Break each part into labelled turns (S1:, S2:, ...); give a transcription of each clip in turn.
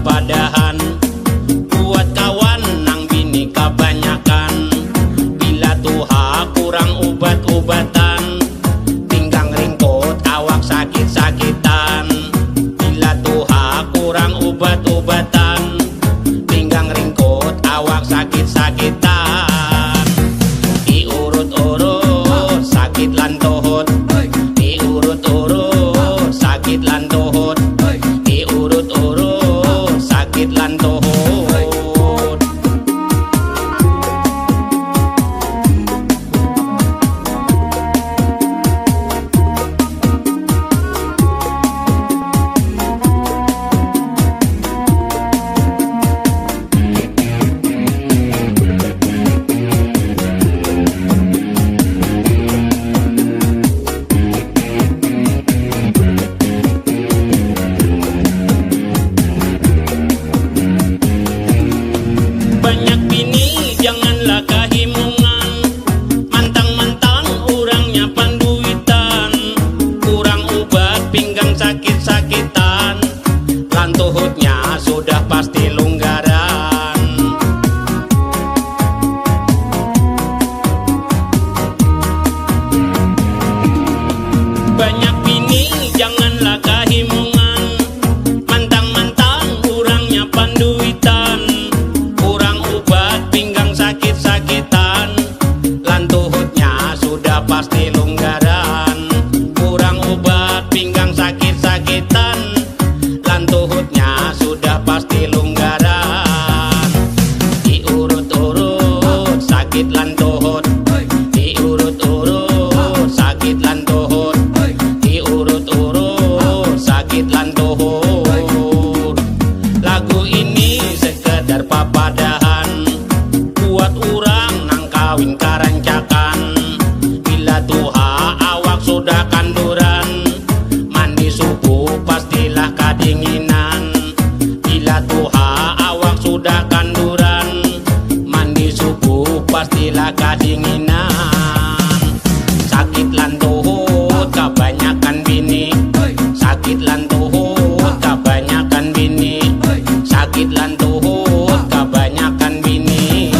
S1: papadahan. Buat kawan nang bini kebanyakan, bila tuha kurang obat-obatan, pinggang ringkut awak sakit-sakitan. Bila tuha kurang obat-obatan, pinggang ringkut awak sakit-sakitan. Diurut-urut sakit lan tohut, diurut-urut sakit lan tohut, diurut-urut sakit lan tohut. Banyak bini janganlah kahimungan, mantang-mantang orangnya panduitan, kurang obat pinggang sakit-sakitan, lan tuhutnya sudah pasti longgaran. Banyak bini janganlah kahimungan, mantang-mantang orangnya panduitan, pinggang sakit-sakitan, lan tuhutnya sudah pasti longgaran. Kurang obat pinggang sakit-sakitan, lan tuhutnya sudah pasti longgaran. Diurut-urut sakit lan tuhut, diurut-urut sakit lan tuhut, diurut-urut sakit lan tuhut. Lagu ini sekedar papadahan, buat orang nang kawin karancakan. Bila tuha awak sudah kanduran, mandi subuh pastilah kadinginan. Bila tuha awak sudah kanduran, mandi subuh pastilah kadinginan. Sakit lan tuhut kebanyakan bini, sakit lan tuhut kebanyakan bini, sakit lan tuhut kebanyakan bini.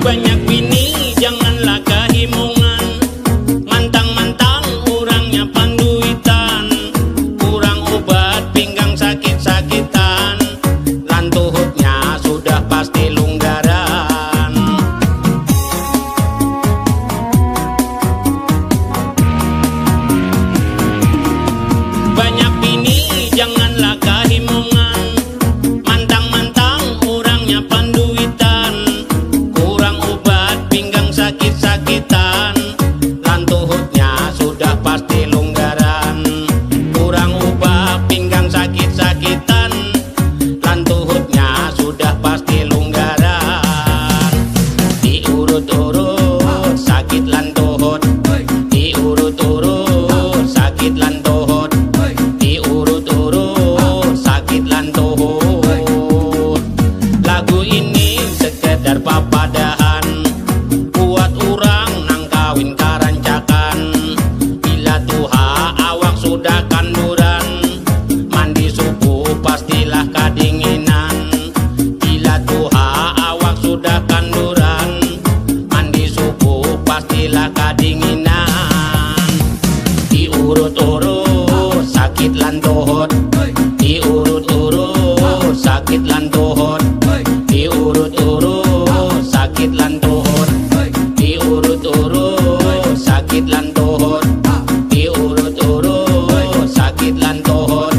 S1: Banyak bini janganlah kahimungan, mantang-mantang orangnya panduitan, kurang obat pinggang sakit-sakitan, lan tuhutnya sudah pasti longgaran. Banyak bini janganlah kahimungan, mantang-mantang orangnya panduitan, pinggang sakit-sakitan, lan tuhutnya sudah pasti longgaran. Kurang obat pinggang sakit-sakitan, lan tuhutnya sudah pasti longgaran. Diurut-urut sakit lan tuhut, diurut-urut sakit lan tuhut, diurut-urut sakit lan tuhut. Lagu ini sekedar papadahan, buat orang nang kawin karancakan. Bila tuha awak sudah kanduran, mandi subuh pastilah kadinginan. Bila tuha awak sudah kanduran, mandi subuh pastilah kadinginan. Diurut-urut sakit lan tuhut, diurut-urut sakit lan tuhut, diurut-urut sakit lan tuhut, diurut-urut sakit lan tuhut, diurut-urut sakit lan tuhut,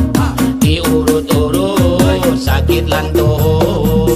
S1: diurut-urut sakit lan tuhut.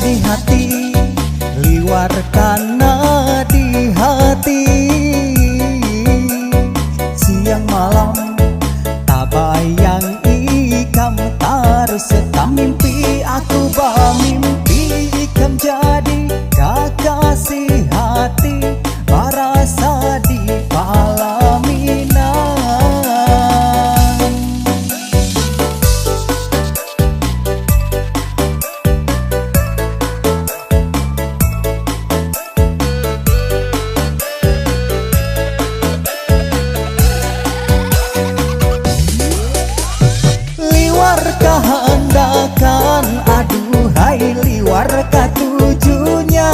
S2: di hati, liwar kana di hati. Siang malam tak bayang ikam terus setam mimpi, aku bermimpi ikam jadi kekasih hati, barasa di Palaminan. Liwar kehendakan, aduhai liwar ketujunya.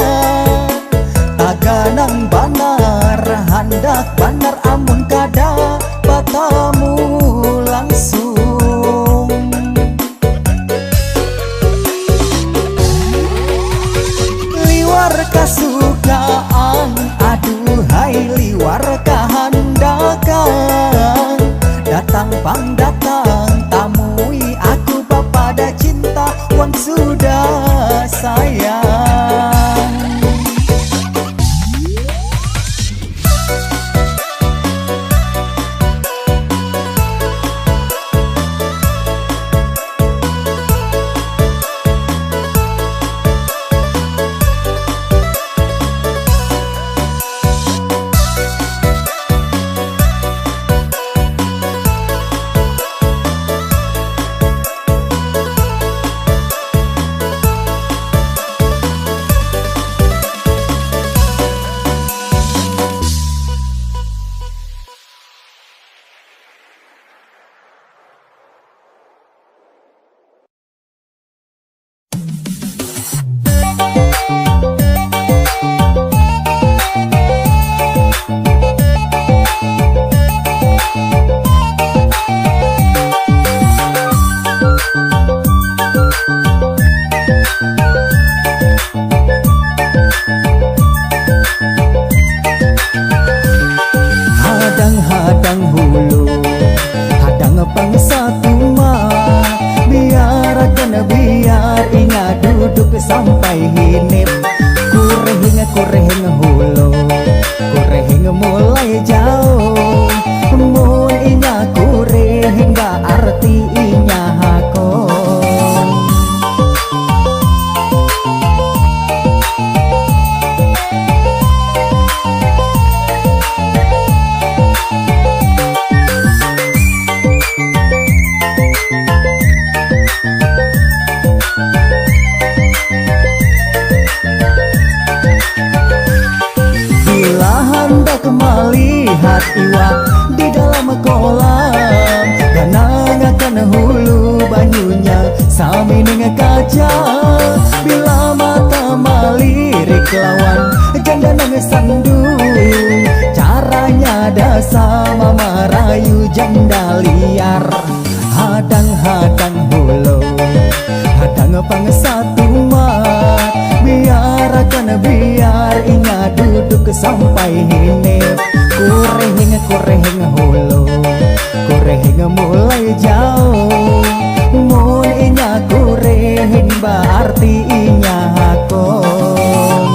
S2: Taganang banar, hendak banar amun kada batamu langsung. Liwar kasukaan, aduhai liwar kehendakan. Datang pang datang, tamui aku bapada cinta, wan sudah sayang. Hadang-hadang hulu, hadang pang satu mah, biarkan biar ingat duduk sampai hinip. Kurehing hulu, kurehing mulai jauh, mun inya kurehing berarti inya hakon. Hendak melihat iwak di dalam kolam, ganangakan hulu banyunya sami dengan kaca. Bila mata melirik lawan janda nang sandu, caranya dah sama merayu janda liar. Hadang-hadang hulu, hadang pang satu mat, biarkan biar ingat duduk sampai hinip. Kurehing hulu, kurehing mulai jauh, mun inya kurehing berarti inya hakon.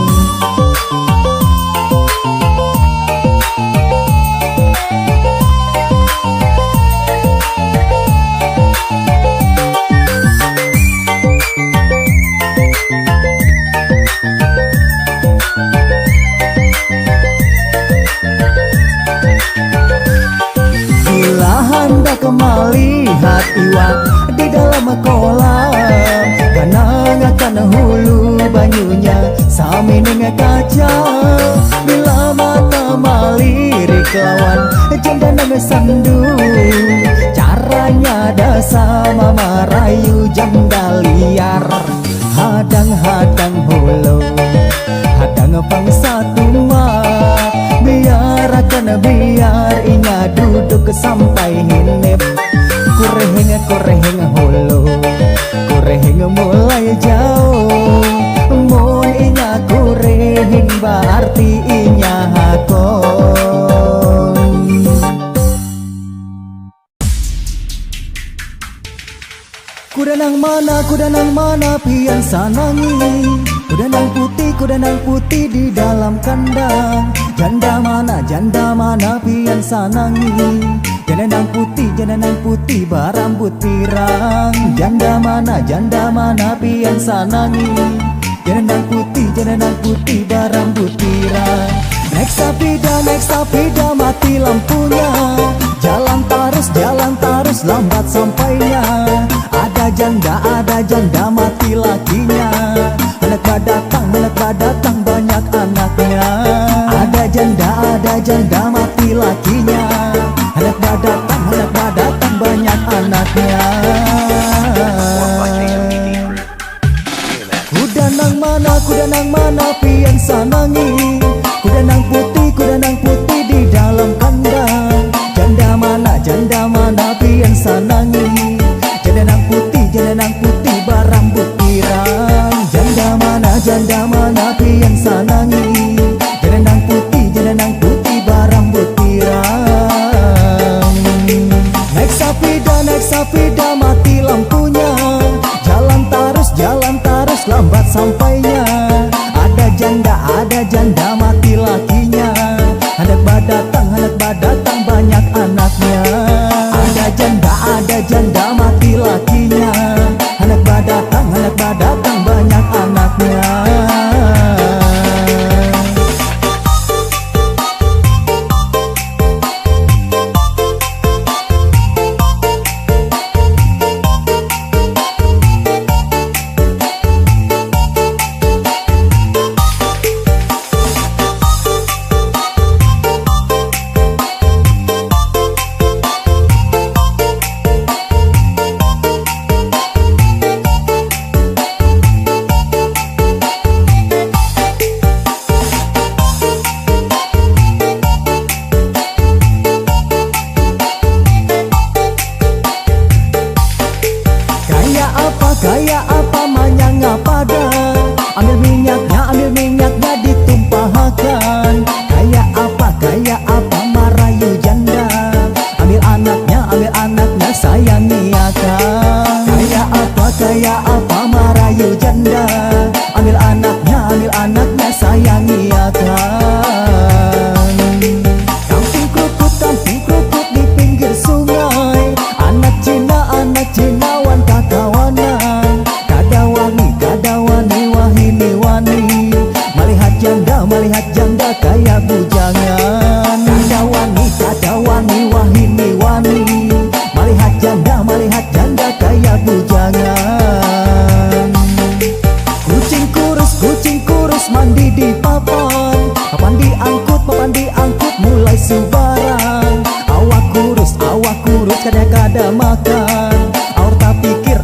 S2: Hendak melihat iwak di dalam kolam, ganangakan hulu banyunya sami dengan kaca. Bila mata melirik lawan janda nang sandu, caranya dah sama merayu janda liar. Hadang-hadang hulu, hadang pang satu mat, biarkan biar ingat duduk sampai hinip. Kurehing hulu, kurehing mulai jauh, mun inya kurehing berarti inya hakon. Kuda nang mana, kuda nang mana pian sanangi. Kuda nang putih di dalam kandang. Janda mana pian sanangi. Janda nang putih berambut pirang. Janda mana pian sanangi. Janda nang putih berambut pirang. Naik sapida mati lampunya. Jalan tarus lambat sampainya. Ada janda mati lakinya. Anak badatang banyak anaknya. Ada janda mati lakinya. Anak badatang banyak anaknya. Kuda nang mana pian sanangi. Kuda nang putih di dalam kandang. Janda mana pian sanangi. Janda nang putih berambut pirang. Janda mana pian sanangi. Janda nang putih berambut pirang. Naik sapida mati lampunya. Jalan tarus lambat sampainya. Ada janda mati lakinya. Anak badatang banyak anaknya. Ada janda mati lakinya. Anak badatang banyak anaknya. Kayak apa manyang pada. Ambil minyaknya ditumpahkan. Kayak apa marayu janda. Ambil anaknya sayangi akan. Kayak apa marayu janda. Ambil anaknya sayangi akan. Kampung krukut di pinggir sungai. Anak Cina wan kakawanan. Kadawani wahini. Melihat janda kayak bujangan. Kadawani wahini. Melihat janda kayak bujangan. Kucing kurus mandi di papan. Papan diangkut mulai subaran. Awak kurus kada makan. Aur tak pikir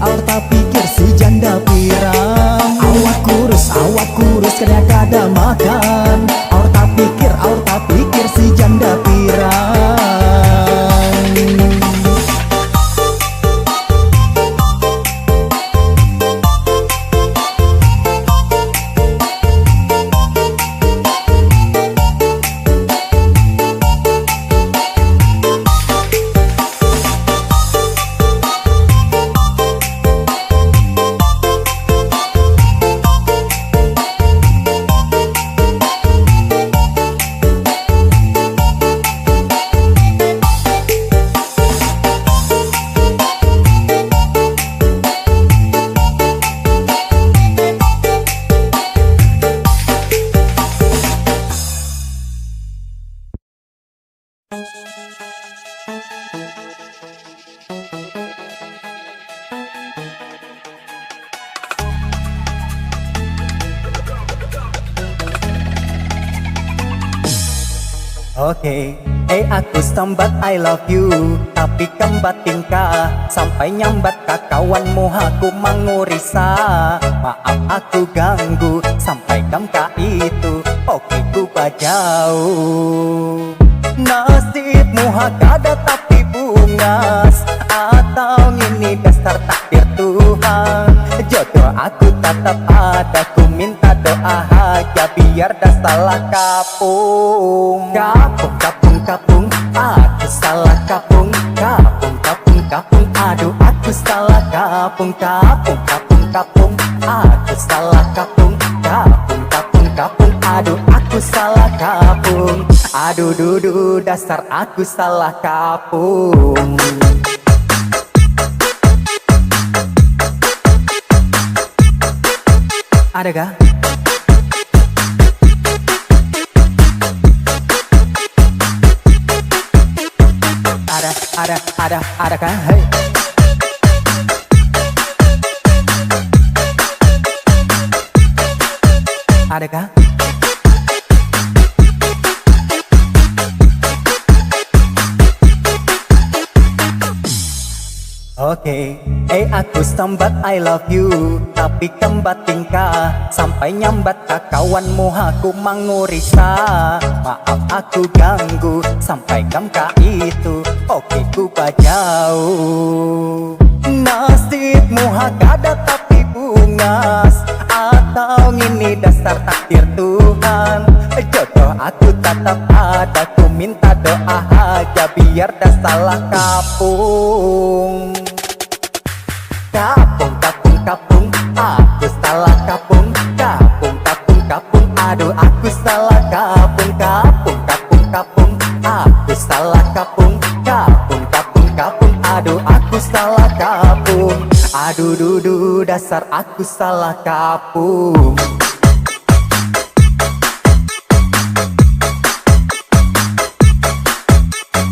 S2: si janda pirang. Awak kurus kada makan. Aur tak pikir si janda pirang. Oke, aku sambat I love you. Tapi kembat tingkah sampai nyambat kakawanmu aku mangurisa. Maaf aku ganggu sampai kamka itu. Oke ku bajau. Nasibmu hakada tapi bungas. Atau ini dasar takdir Tuhan. Jodoh aku tetap ada. Ku minta doa aja biar dah salah kapung. Kapung, aku salah kapung. Kapung, aduh aku salah kapung. Kapung, kapung, aku salah kapung. Kapung, kapung, kapung, aduh aku salah kapung. Aduh dudu dasar aku salah kapung. Adakah? Adakah? Hey. Adakah? Oke, aku sambat I love you, tapi kembat tingkah sampai nyambat ke kawanmu aku mangurisa. Maaf aku ganggu sampai kamka itu. Oke ku bajau. Nasibmu hakada tapi bungas, atau ini dasar takdir Tuhan. Jodoh aku tetap ada, ku minta doa aja biar dah salah kapung. Kapung, kapung, kapung, aku salah kapung. Kapung, kapung, kapung, aduh aku salah kapung. Kapung, kapung, kapung, aku salah kapung. Kapung, kapung, kapung, aduh aku salah kapung. Aduh dudu dasar aku salah kapung.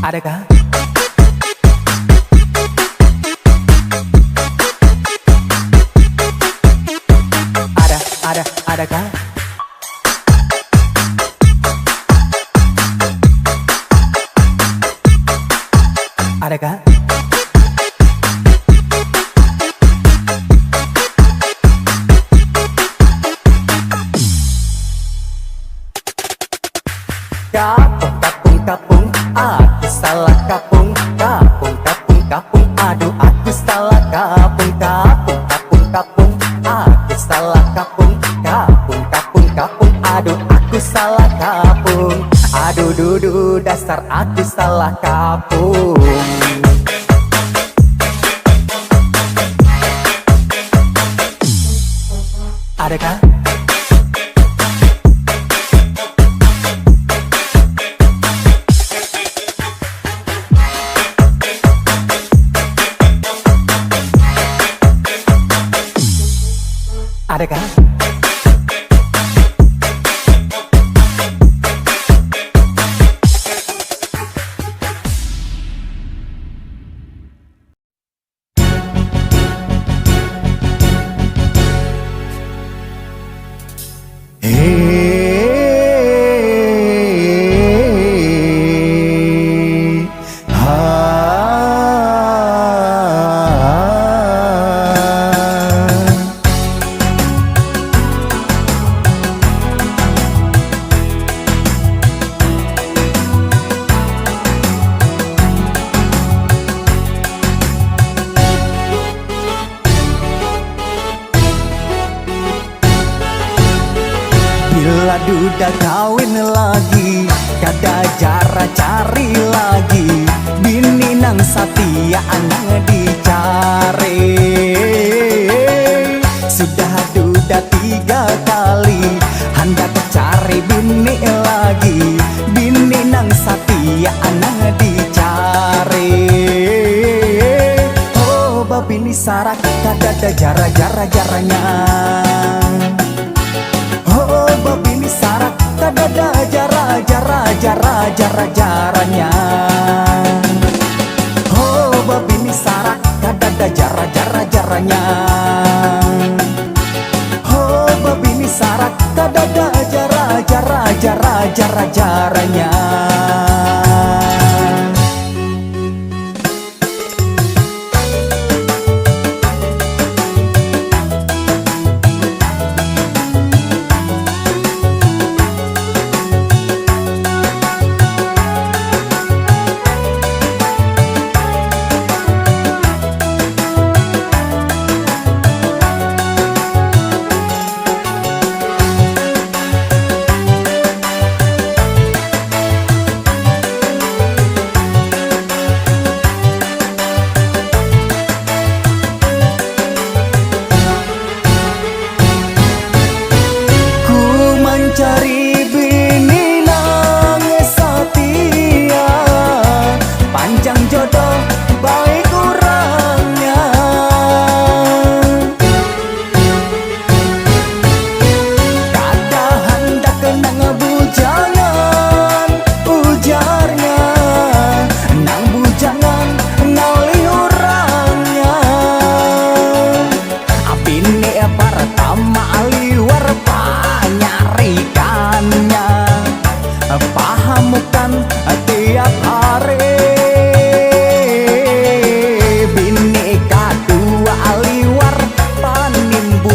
S2: Adakah? Adakah? Adakah? Kapung, kapung, kapung, aku salah kapung. Kapung, kapung, kapung, aduh aku salah kapung. Kapung, kapung, kapung, aku salah kapung. Kapung, kapung, kapung, aduh aku salah kapung. Aduh dudu dasar aku salah kapung. Adakah? Adakah? Bila duda kawin lagi, kada jara cari lagi. Bini nang satia anang dicari. Sudah duda 3 kali, hendak cari bini lagi. Bini nang satia anang dicari. Oh babini sarak kada ada jara-jaranya. Oh babini sarak kada ada jara-jaranya. Oh babini sarak kada ada jara-jaranya. Oh babini sarak kada ada jara-jaranya.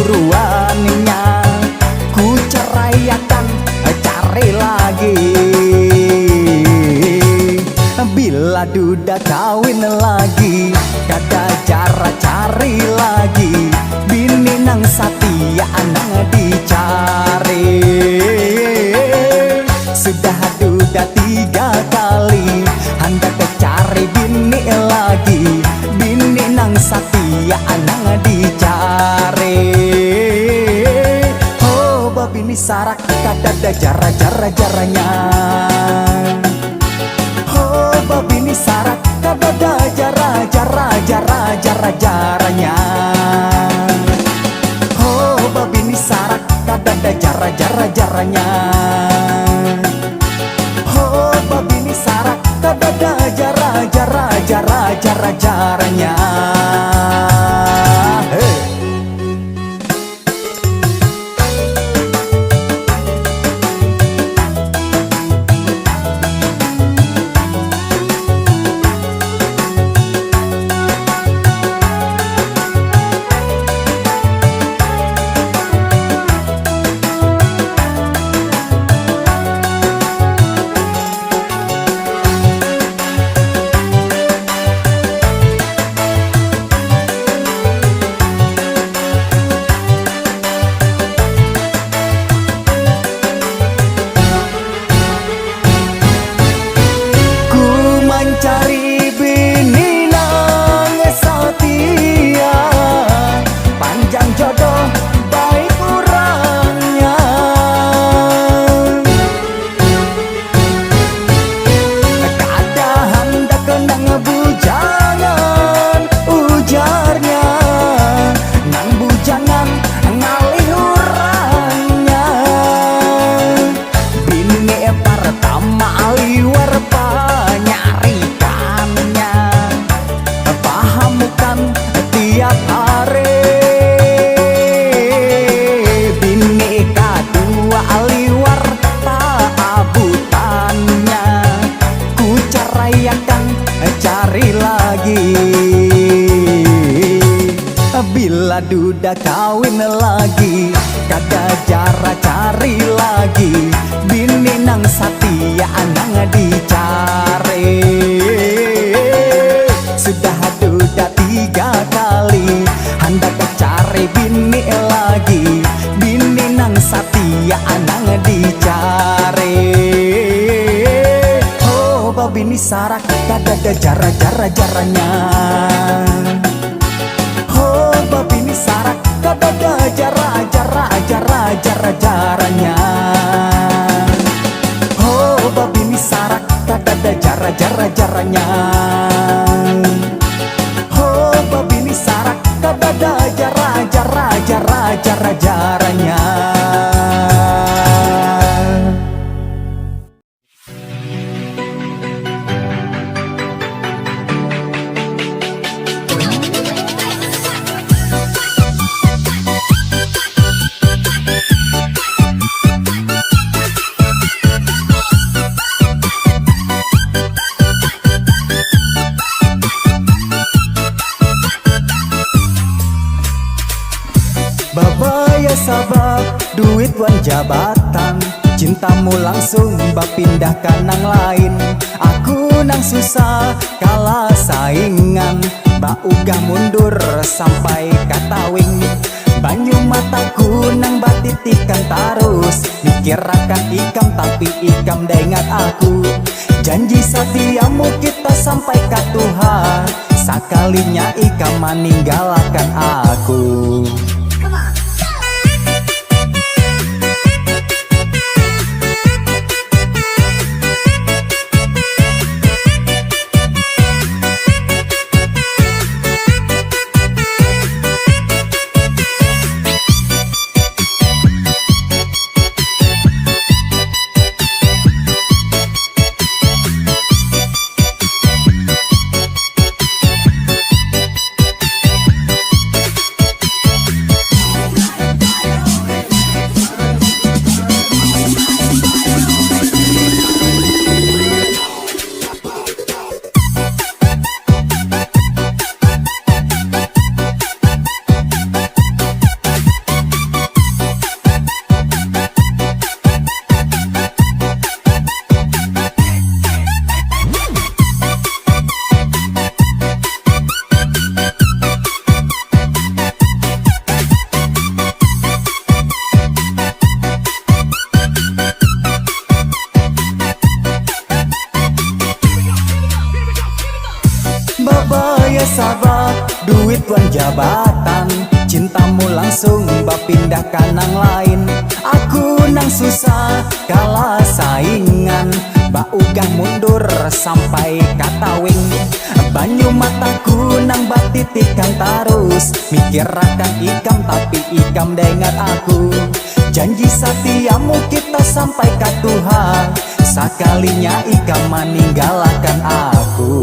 S2: buruannya. Ku ceraikan cari lagi. Bila duda kawin lagi, kada cara cari lagi. Bini nang satia nang dicari. Sudah duda 3 kali, hendak cari bini lagi. Bini nang satia nang dicari. Oh babini sarak kada ada jara-jara-jaranya. Oh babini sarak kada ada jara-jara-jaranya. Oh babini sarak kada ada jara-jara-jaranya. Oh babini sarak kada ada jara-jara-jaranya. Cari bini nang setia, panjang jodoh baik orangnya. Kada hendak nang bujangan ujarnya, nang bujangan ngalih orangnya. Bini pertama liwar tiap hari. Bini kedua liwar abutannya. Ku ceraikan cari lagi. Bila duda kawin lagi, kada jara cari lagi. Bini nang satia nang dicari. Sudah duda 3 kali, hendak cari bini lagi. Bini nang satia nang dicari. Oh babini sarak kada ada jara-jara-jaranya. Oh babini sarak kada ada jara-jara-jaranya. Oh babini sarak kada ada jara-jara-jaranya. Oh babini sarak kada ada jara-jaranya. Babaya sabab duit wan jabatan, cintamu langsung bapindah ke nang lain. Aku nang susah kalah saingan, baugah mundur sampai katawing. Banyu mataku nang batitikan tarus, mikir akan ikam tapi ikam daingat aku. Janji setiamu kita sampai ke Tuhan, sakalinya ikam meninggalkan aku. pindah kanang lain. Aku nang susah kalah saingan, bak ugah mundur sampai katawing. Banyu mataku nang batitikan tarus, mikir akan ikam tapi ikam dengar aku. Janji setiamu kita sampai ke Tuhan, sakalinya ikam meninggalkan aku.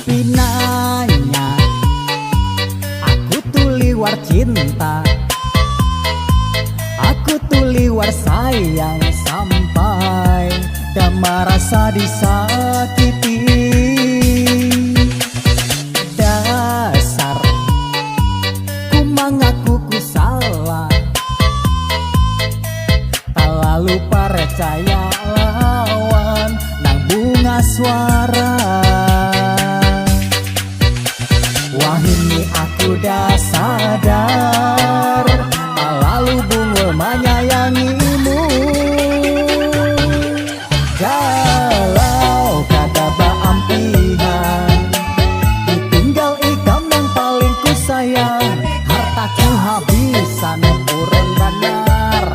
S2: Pinanya aku tuh liwar cinta, aku tuh liwar sayang sampai dan merasa disakiti. Dasar ku mengaku ku salah, tak lalu percaya lawan nang bunga suara. Wahini aku dah sadar, tak lalu bungul menyayangimu. Kalau kata baampihan, ditinggal ikam yang paling ku sayang. Hartaku habisan urun benar,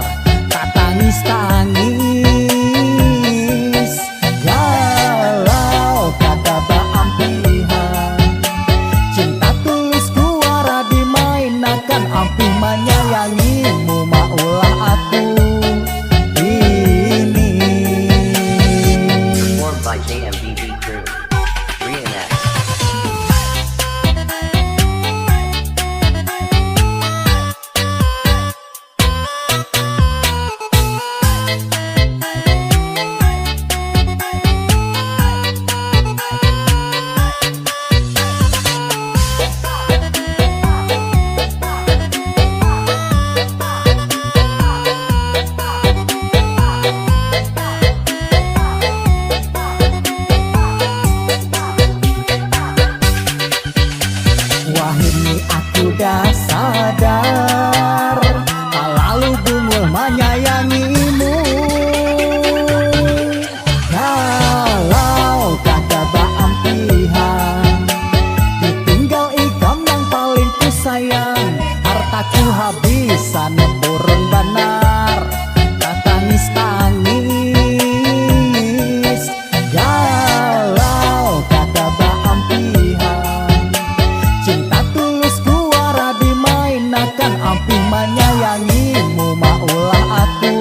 S2: tak tangis-tangis. Kalau kata baampihan, cinta tulusku wara dimainakan. Ampi menyayangimu maulah aku ini.
S3: Performed by JMBB Crew. Reenact.
S2: Wahini aku dah sadar, tak lalu bungul menyayangimu. Kalau kata baampihan, ditinggal ikam yang paling ku sayang. Hartaku habisan urun benar, tak tangis-tangis. Kalau kata baampihan, cinta tulusku wara dimainakan. Ampi menyayangimu maulah aku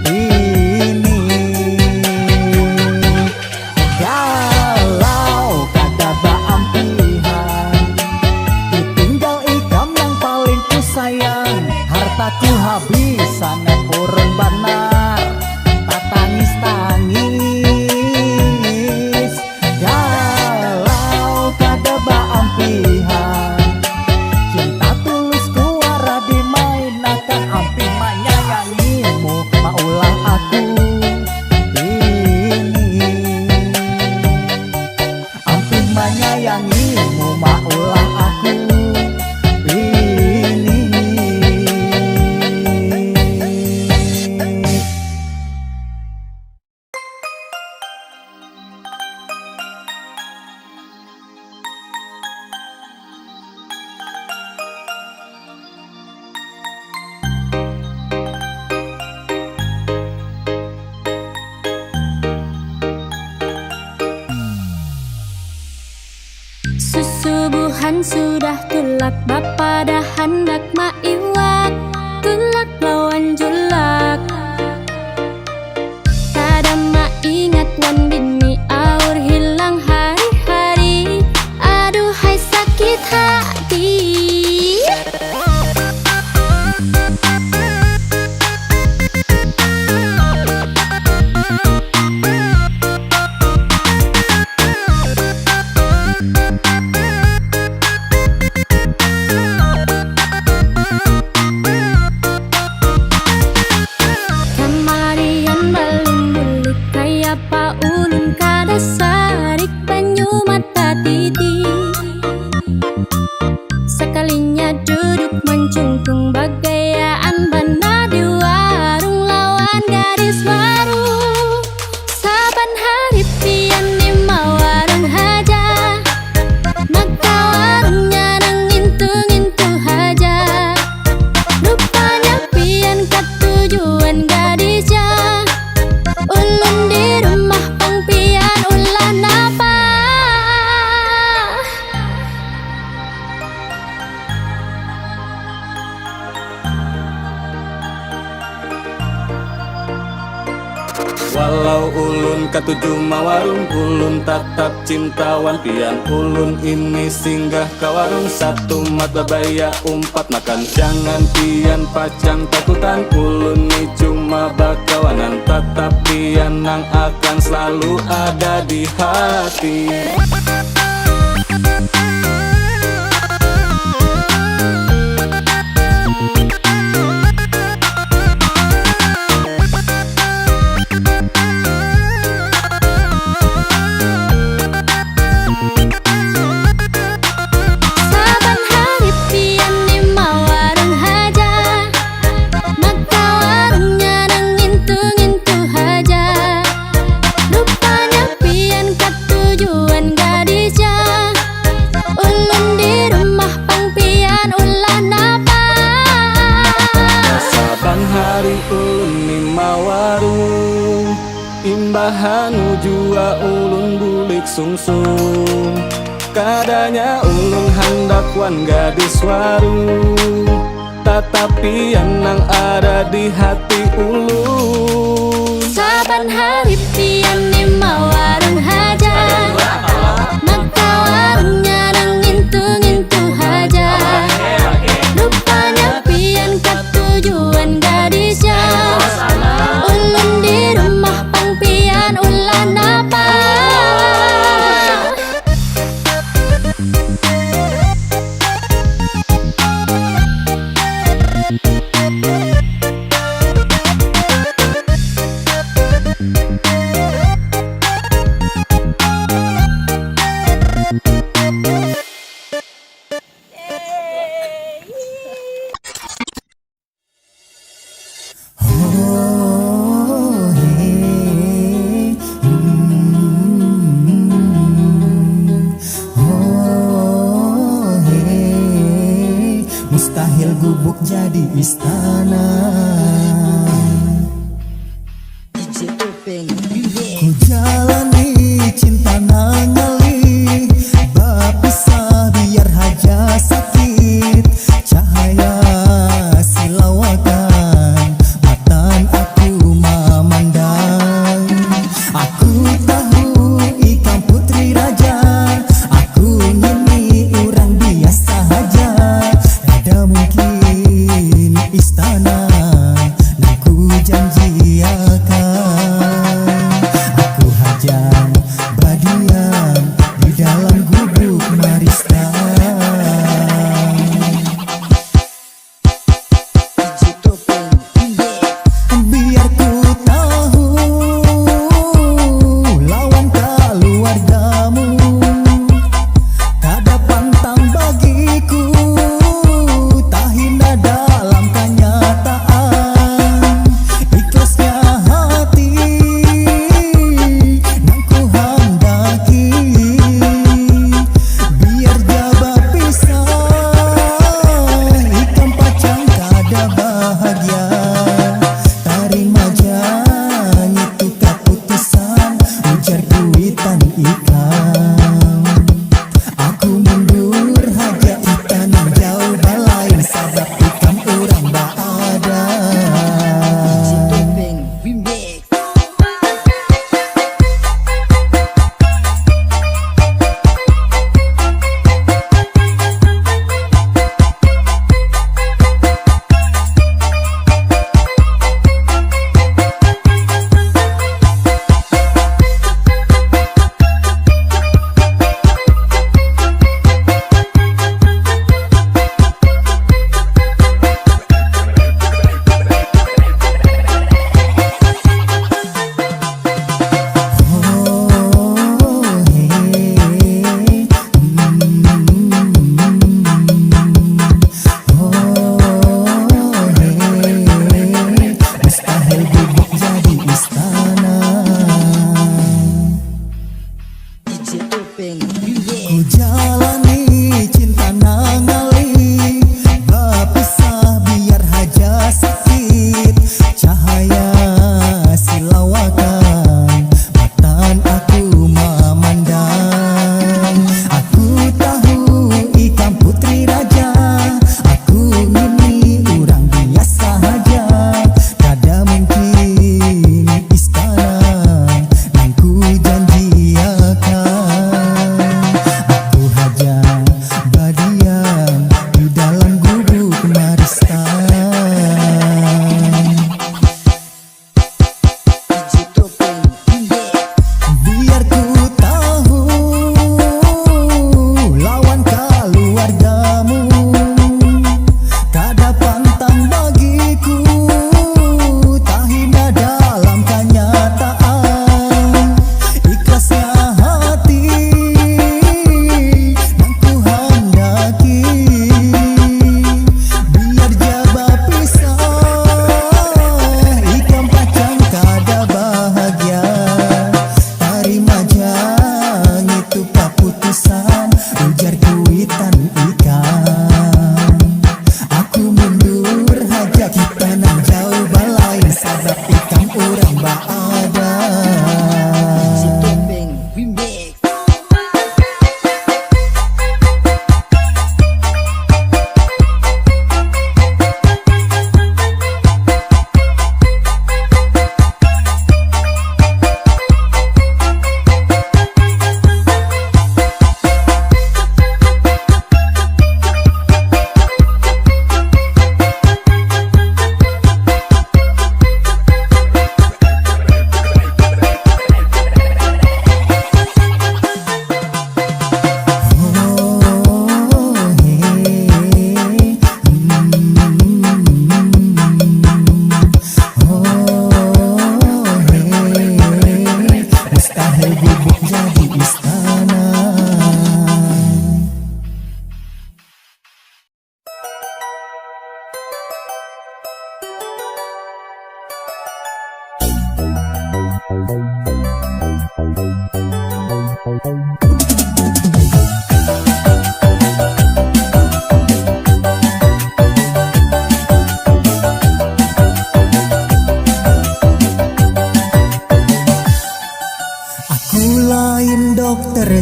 S2: ini. Kalau kata baampihan, ditinggal ikam yang paling ku sayang. Hartaku habisan urun benar, tak tangis-tangis. Kalau kata baampihan, cinta tulusku wara dimainakan. Ampi menyayangimu maulah aku ini. Ampi menyayangimu maulah aku ini.
S4: dahan sudah tulak, bapa dah hendak maiwak, tulak lawan julak. Tada mak ingat wan bini aur hilang hari-hari, aduhai sakit hati. Kamarian balung bulik kaya pa ulun kada sarik banyu mata titi. Sekalinya duduk mencungkung bagaian banda di warung lawan gadis baru. Saban hari pian di warung haja, maka warungnya nang ngintu-ngintu haja. Rupanya pian ketujuan gadisnya, ulun di rumah pang pian ulah napa.
S5: Walau ulun katuju mawarung, ulun tatap cintawan pian. Ulun ini singgah ke warung, satu mata baya umpat makan. Jangan pian pacang takutan, ulun ini cuma bakawanan. Tatap pian nang akan selalu ada di hati.
S4: Saban hari pian di warung haja, maka warungnya nang ngintu-ngintu haja. Rupanya pian ketujuan gadisnya, ulun di rumah pang pian ulah napa.
S5: Saban hari ulun lima warung, imbahan jua ulun bulik sungsung. Kadanya ulun hendak wan gadis warung, tetapi yang nang ada di hati ulun.
S4: Saban hari pian di warung haja, maka warungnya nang ngintu-ngintu haja. Rupanya pian ketujuan gadisnya, ulun di rumah pang pian ulah napa.
S2: Oh, hey. Oh, hey. Mustahil gubuk jadi istana. Ku jalani cinta nang ngali, bapisah biar haja sakit. Cahaya silawakan matan aku memandang. Aku tahu ikam putri raja, aku ini orang biasa saja. Ada mungkin istana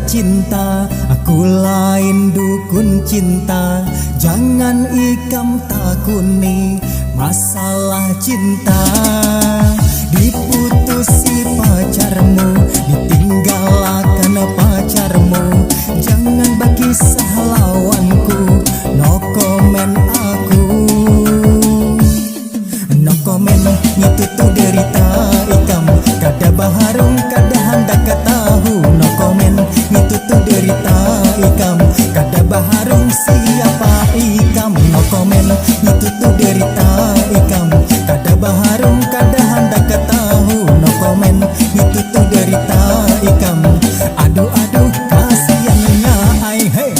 S2: cinta, aku lain dukun cinta. Jangan ikam takuni masalah cinta. Diputusi pacarmu, ditinggalkan pacarmu. Jangan bagi lawanku, no comment aku. No comment, itu tuh derita ikam. Kada baharung, kada hendak ketahu. No comment, itu tuh derita ikam. Kada baharung siapa ikam. No comment, itu tuh derita ikam. Kada baharung, kada hendak ketahu. No comment, itu tuh derita ikam. Aduh aduh kasihannya ai hey.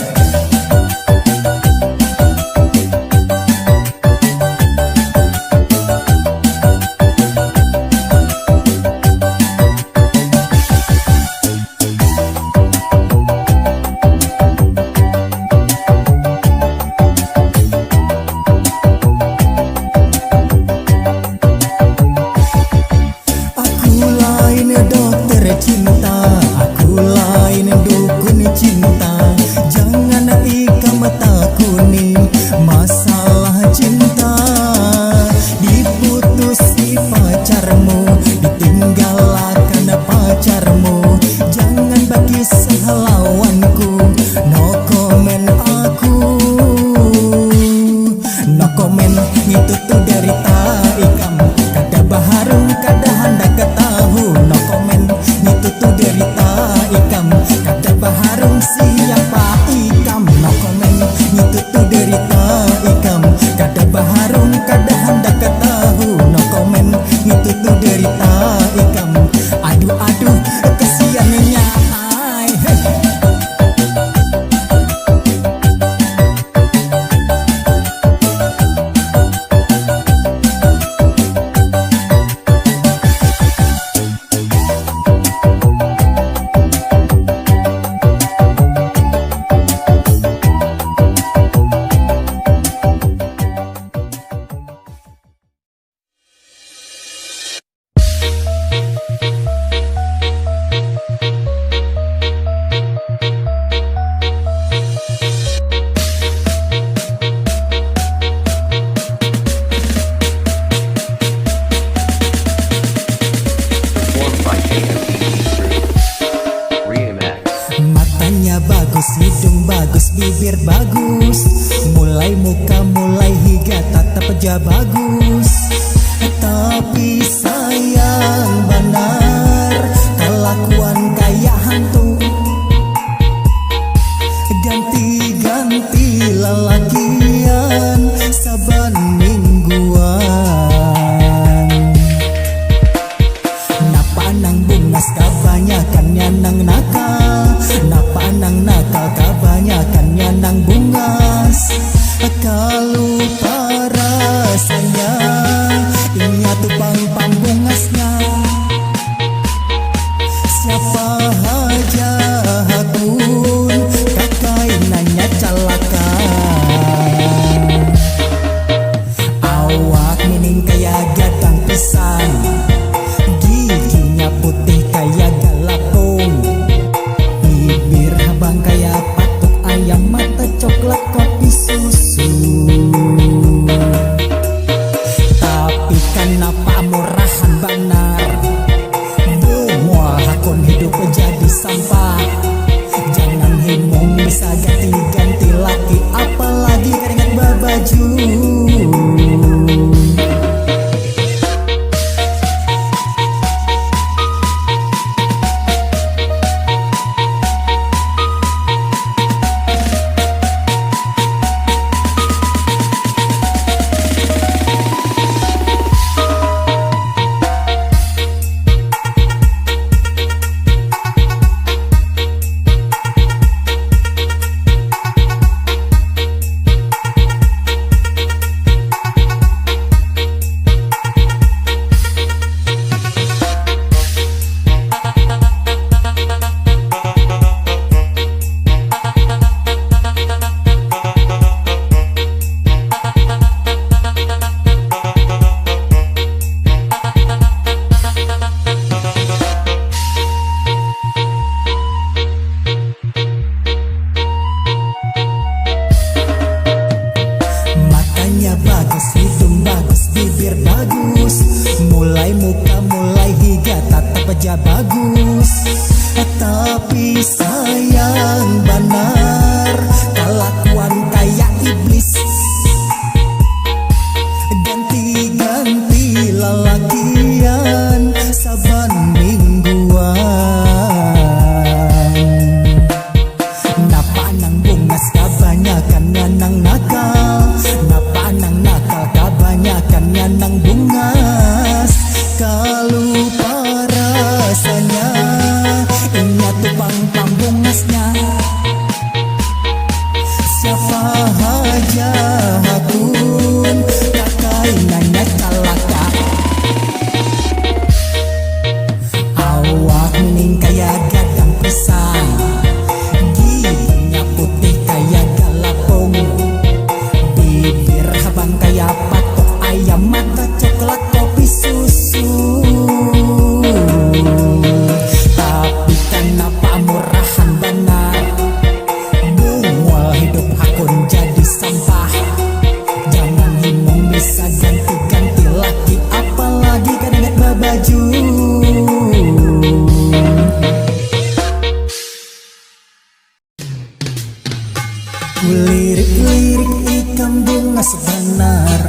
S2: Aku lain dokter cinta, aku lain dukun cinta. Jangan ikam takuni masalah cinta. Diputusi pacarmu, ditinggalkan pacarmu. Jangan bagi lawanku, no comment aku. No comment, itu tuh derita ikam. Kada baharung, kada hendak ketahu. No comment, itu tuh derita ikam. Kada baharung siapa ikam. No comment, itu tuh derita ikam. Kada baharung, kada hendak ketahu. No comment, itu tuh derita ikam. Aduh aduh kasihannya ai hey.
S3: Performed by JMBB Crew. Remix.
S2: Matanya bagus, hidung bagus, bibir bagus. Mulai muka, mulai hingga tatap wajah bagus. Tapi sayang benar, kelakuan kayak hantu. Ganti-ganti lelakian saban mingguan. Napa nang bungas kebanyakannya nang nakal. Napa nang nakal kebanyakannya nang bungas. Kalau para saya ingat tupang pambungasnya. bibir bagus, mulai muka mulai hingga tatap aja bagus. Tapi sayang benar kelakuan kayak iblis, ganti-ganti lalakian saban mingguan. Napa nang bungas kebanyakan nang nakal, napa nang nakal kebanyakan nang bungas. Kalupa rasanya ingat tupang pambungasnya. Siapa aja hakun kakai nanya kalaka. Awak mening kaya gadang pisang, giginya putih kaya galapong, bibir habang kaya patok ayam, mata coklat kopi susu. Tapi kenapa murahan benar, bungul hidup hakun jadi sampah. Jangan himung bisa ganti-ganti laki, apalagi kadang babaju. Lirik-lirik ikan bunga sebenar,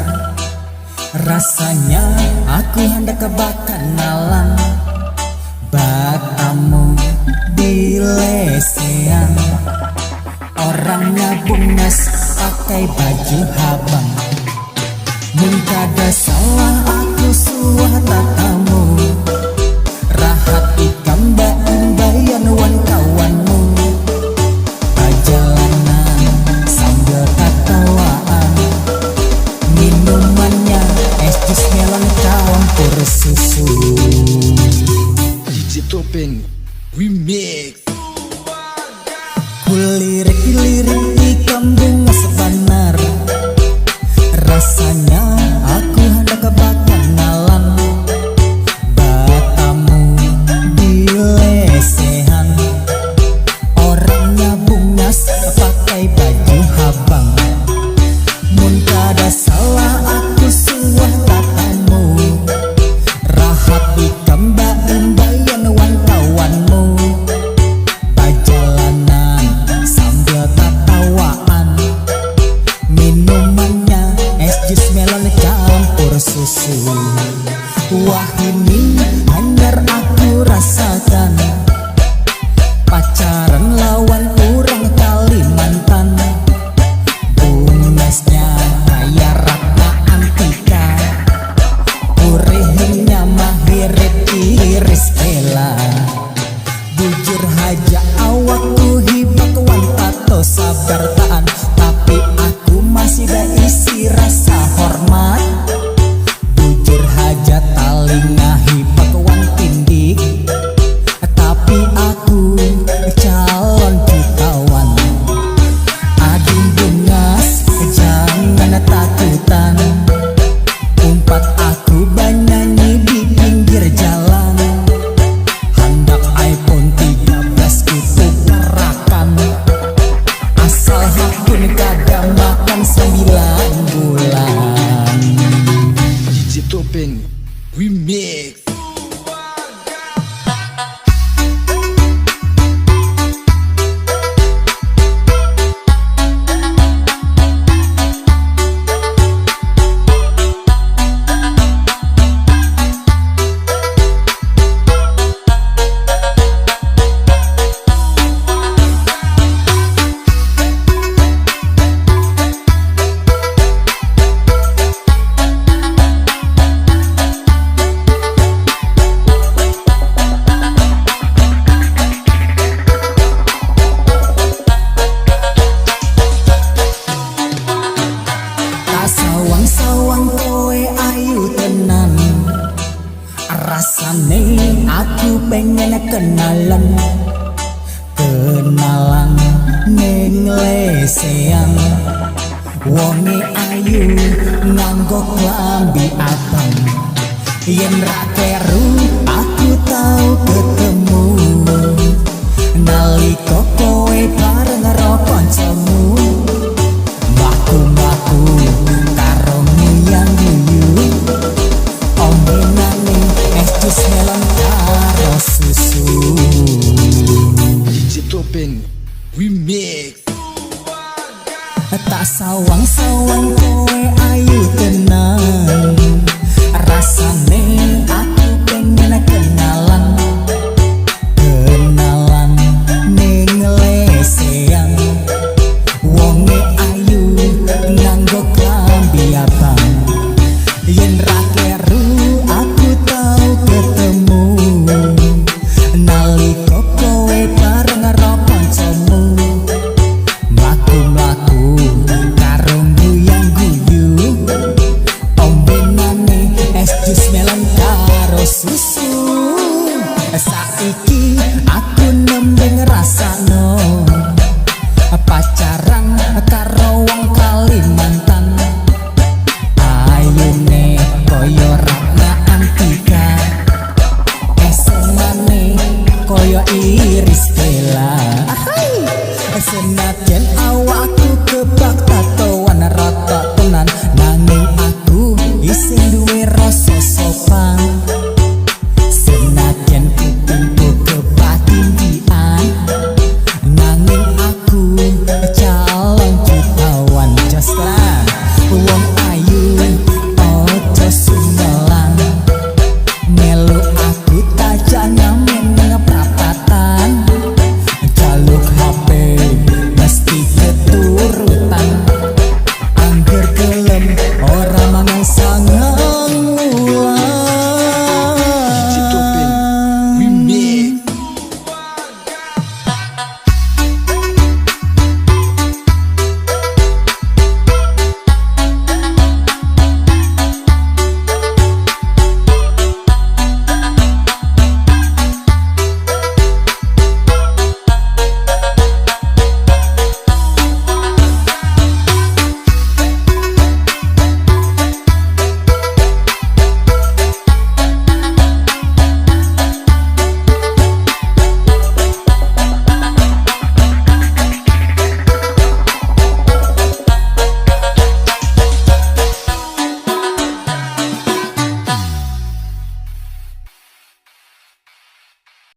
S2: rasanya aku hendak kebakaran batamu di lesehan. Orangnya bungas pakai baju habang, mungkada salah aku suah tatamu. Rahat ikan bayan wan kawanmu, perjalanan sambil tatawaan. Minumannya es jus melon campur susu.
S6: DJ Topeng Remix.
S2: Kulirik-lirik ikan bunga sebenar, rasanya aku hendak kebakaran batamu di lesehan. Orangnya bungas pakai baju habang, mun kada salah aku suah tatamu. Rahat ikan bayan wan kawanmu, perjalanan sambil tatawaan. Minumannya es jus melon campur susu. Wah ini anyar aku rasakan, pacaran lawan orang Kalimantan. Bungasnya kayak Ratna Antika, purihnya mahirit iris pela. Bujur haja awakku hibak wan tato sabar taan, tapi aku masih da isi rasa hormat. Bujur haja talinga hibak wan tindik, tapi aku calon jutawan. Ading bungas jangan takutan, umpat aku banyanyi di pinggir jalan. Hendak iPhone 13 ku tukarakan, asal hakun kada makan 9 bulan.
S6: DJ Topeng Remix.
S2: Sawang-sawang kowe ayu tenan, rasane aku pengen kenalan. Kenalan ning lesehan, wonge ayu nganggo klambi abang. Yen ra keru aku tau ketemu, nalika kowe bareng karo kancamu. Baku-baku karo nguyang guyu, jus melon karo susu. Saiki aku nembe ngrasakno